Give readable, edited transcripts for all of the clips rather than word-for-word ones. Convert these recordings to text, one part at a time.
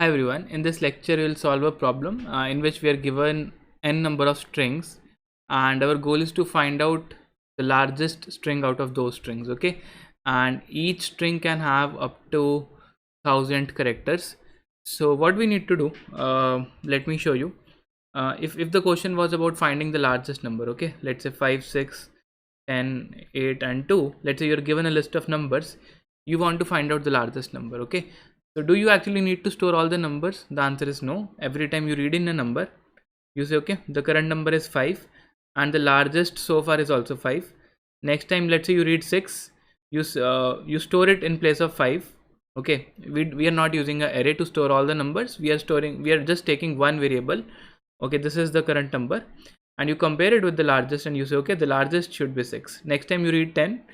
Hi everyone, in this lecture we will solve a problem in which we are given n number of strings and our goal is to find out the largest string out of those strings, okay? And each string can have up to 1000 characters. So what we need to do, let me show you. If the question was about finding the largest number, okay? Let's say 5, 6, 10, 8 and 2. Let's say you're given a list of numbers. You want to find out the largest number, okay? So do you actually need to store all the numbers? The answer is no. Every time you read in a number, you say, okay, the current number is 5 and the largest so far is also 5. Next time, let's say you read 6, you store it in place of 5. Okay, we are not using an array to store all the numbers. We are just taking one variable. Okay, this is the current number and you compare it with the largest and you say, okay, the largest should be 6. Next time you read 10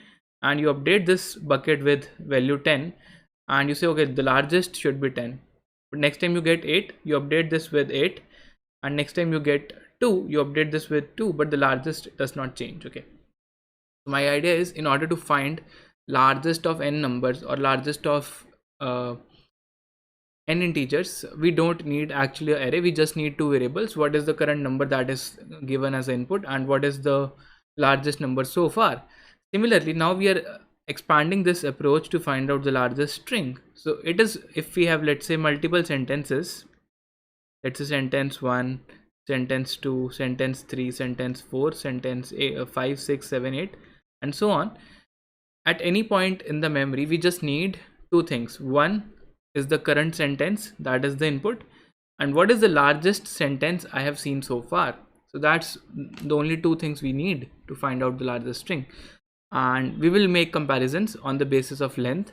and you update this bucket with value 10 and you say, okay, the largest should be 10. But next time you get 8, you update this with 8 and next time you get 2, you update this with 2, but the largest does not change. Okay, so my idea is, in order to find largest of n numbers or largest of n integers, we don't need actually an array. We just need two variables. What is the current number that is given as input and what is the largest number so far. Similarly, now we are expanding this approach to find out the largest string. So it is, if we have, let's say, multiple sentences, let's say sentence 1, sentence 2, sentence 3, sentence 4, sentence 5, 6, 7, 8 and so on. At any point in the memory, we just need two things. One is the current sentence, that is the input, and what is the largest sentence I have seen so far. So that's the only two things we need to find out the largest string, and we will make comparisons on the basis of length,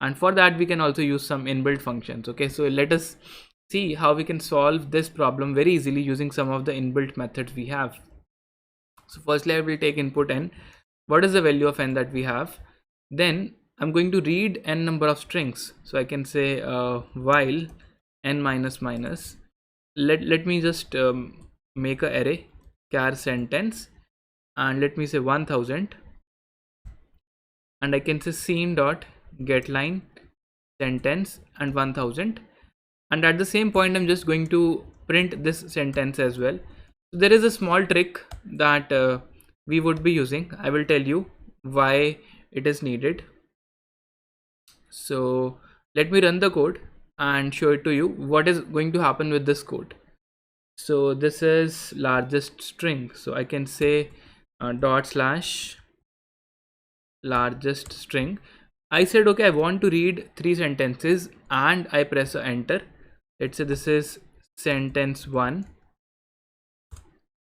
and for that we can also use some inbuilt functions. Okay, so let us see how we can solve this problem very easily using some of the inbuilt methods we have. So firstly, I will take input n. What is the value of n that we have? Then I'm going to read n number of strings. So I can say while n minus minus, let me just make a array char sentence and let me say 1000, and I can say scene dot get line sentence and 1000, and at the same point I'm just going to print this sentence as well. So there is a small trick that we would be using. I will tell you why it is needed. So let me run the code and show it to you what is going to happen with this code. So this is largest string, so I can say dot slash largest string. I said, okay, I want to read 3 sentences and I press enter. Let's say this is sentence 1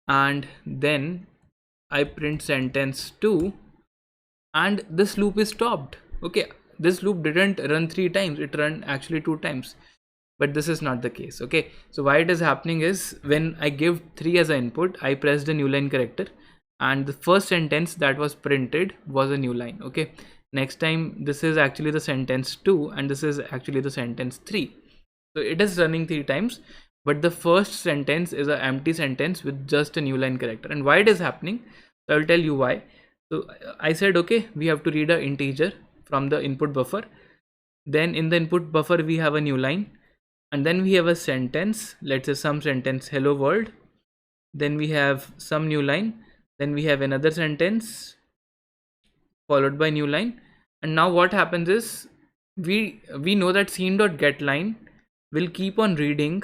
and then I print sentence 2 and this loop is stopped. Okay, this loop didn't run 3 times, it ran actually 2 times, but this is not the case. Okay, so why it is happening is, when I give 3 as an input, I press the new line character and the first sentence that was printed was a new line. Okay, next time this is actually the sentence 2 and this is actually the sentence 3. So it is running 3 times, but the first sentence is an empty sentence with just a new line character. And why it is happening, so I will tell you why. So I said, okay, we have to read an integer from the input buffer. Then in the input buffer we have a new line, and then we have a sentence, let's say some sentence hello world, then we have some new line, then we have another sentence followed by new line. And now what happens is, we know that scene.getLine will keep on reading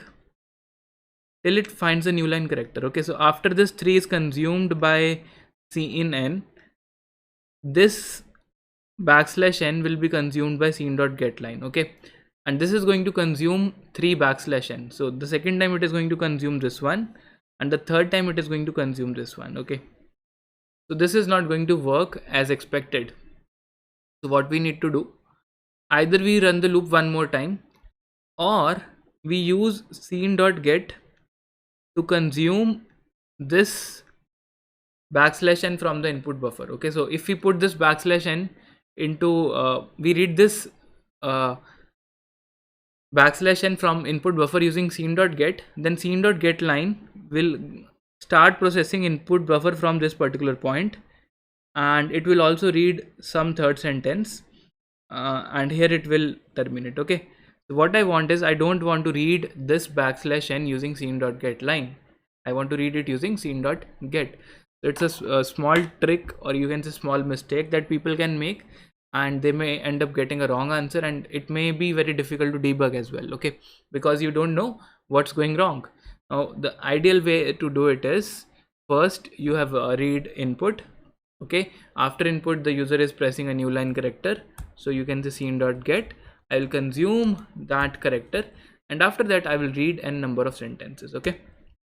till it finds a new line character. Okay, so after this 3 is consumed by cin, this \n will be consumed by scene.getLine. Okay, and this is going to consume 3 \n. So the second time it is going to consume this one, and the third time it is going to consume this one. Okay, so this is not going to work as expected. So what we need to do, either we run the loop one more time, or we use scene.get to consume this \n from the input buffer. Okay, so if we put this \n into we read this \n from input buffer using scene.get, then scene.getLine will start processing input buffer from this particular point, and it will also read some third sentence, and here it will terminate. Okay, So what I want is, I don't want to read this \n using scene.get line. I want to read it using scene.get. So it's a small trick, or you can say small mistake, that people can make, and they may end up getting a wrong answer, and it may be very difficult to debug as well, okay, because you don't know what's going wrong. Now the ideal way to do it is, first you have a read input, okay. After input, the user is pressing a new line character, so you can say scene.get, I will consume that character, and after that I will read n number of sentences, okay.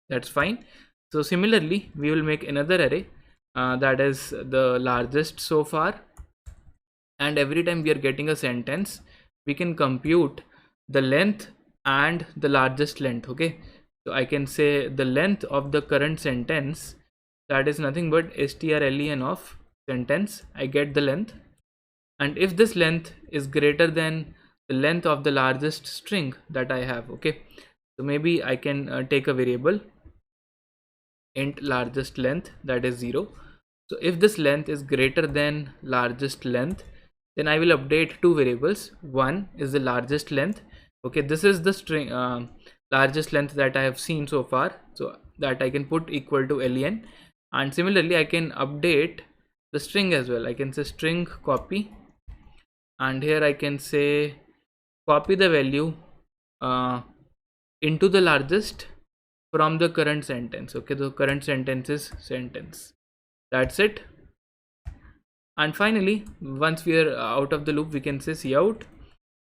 That's fine. So similarly, we will make another array that is the largest so far, and every time we are getting a sentence, we can compute the length and the largest length, okay. So I can say the length of the current sentence, that is nothing but strlen of sentence. I get the length, and if this length is greater than the length of the largest string that I have, okay, so maybe I can take a variable int largest length, that is 0. So if this length is greater than largest length, then I will update two variables. One is the largest length, okay, this is the string largest length that I have seen so far, so that I can put equal to len, and similarly I can update the string as well. I can say string copy, and here I can say copy the value into the largest from the current sentence, okay. The current sentence is sentence. That's it. And finally, once we are out of the loop, we can say cout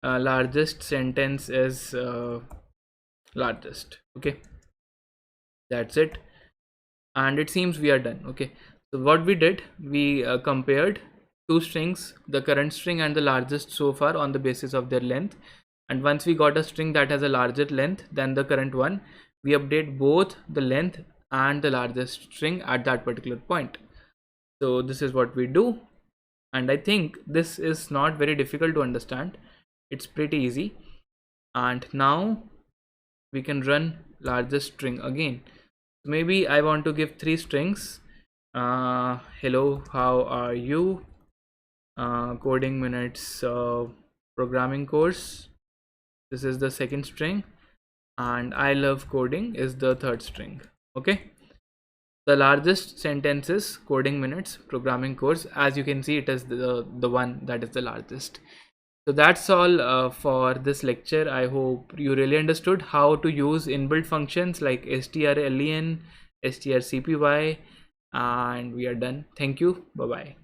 largest sentence is largest, okay. That's it, and it seems we are done, okay. So what we did, we compared two strings, the current string and the largest so far, on the basis of their length, and once we got a string that has a larger length than the current one, we update both the length and the largest string at that particular point. So this is what we do, and I think this is not very difficult to understand. It's pretty easy. And now we can run largest string again. Maybe I want to give three strings. Hello, how are you? Coding minutes, programming course. This is the second string, and I love coding is the third string, okay. The largest sentence is coding minutes, programming course. As you can see, it is the one that is the largest. So that's all for this lecture. I hope you really understood how to use inbuilt functions like strlen, strcpy, and we are done. Thank you. Bye bye.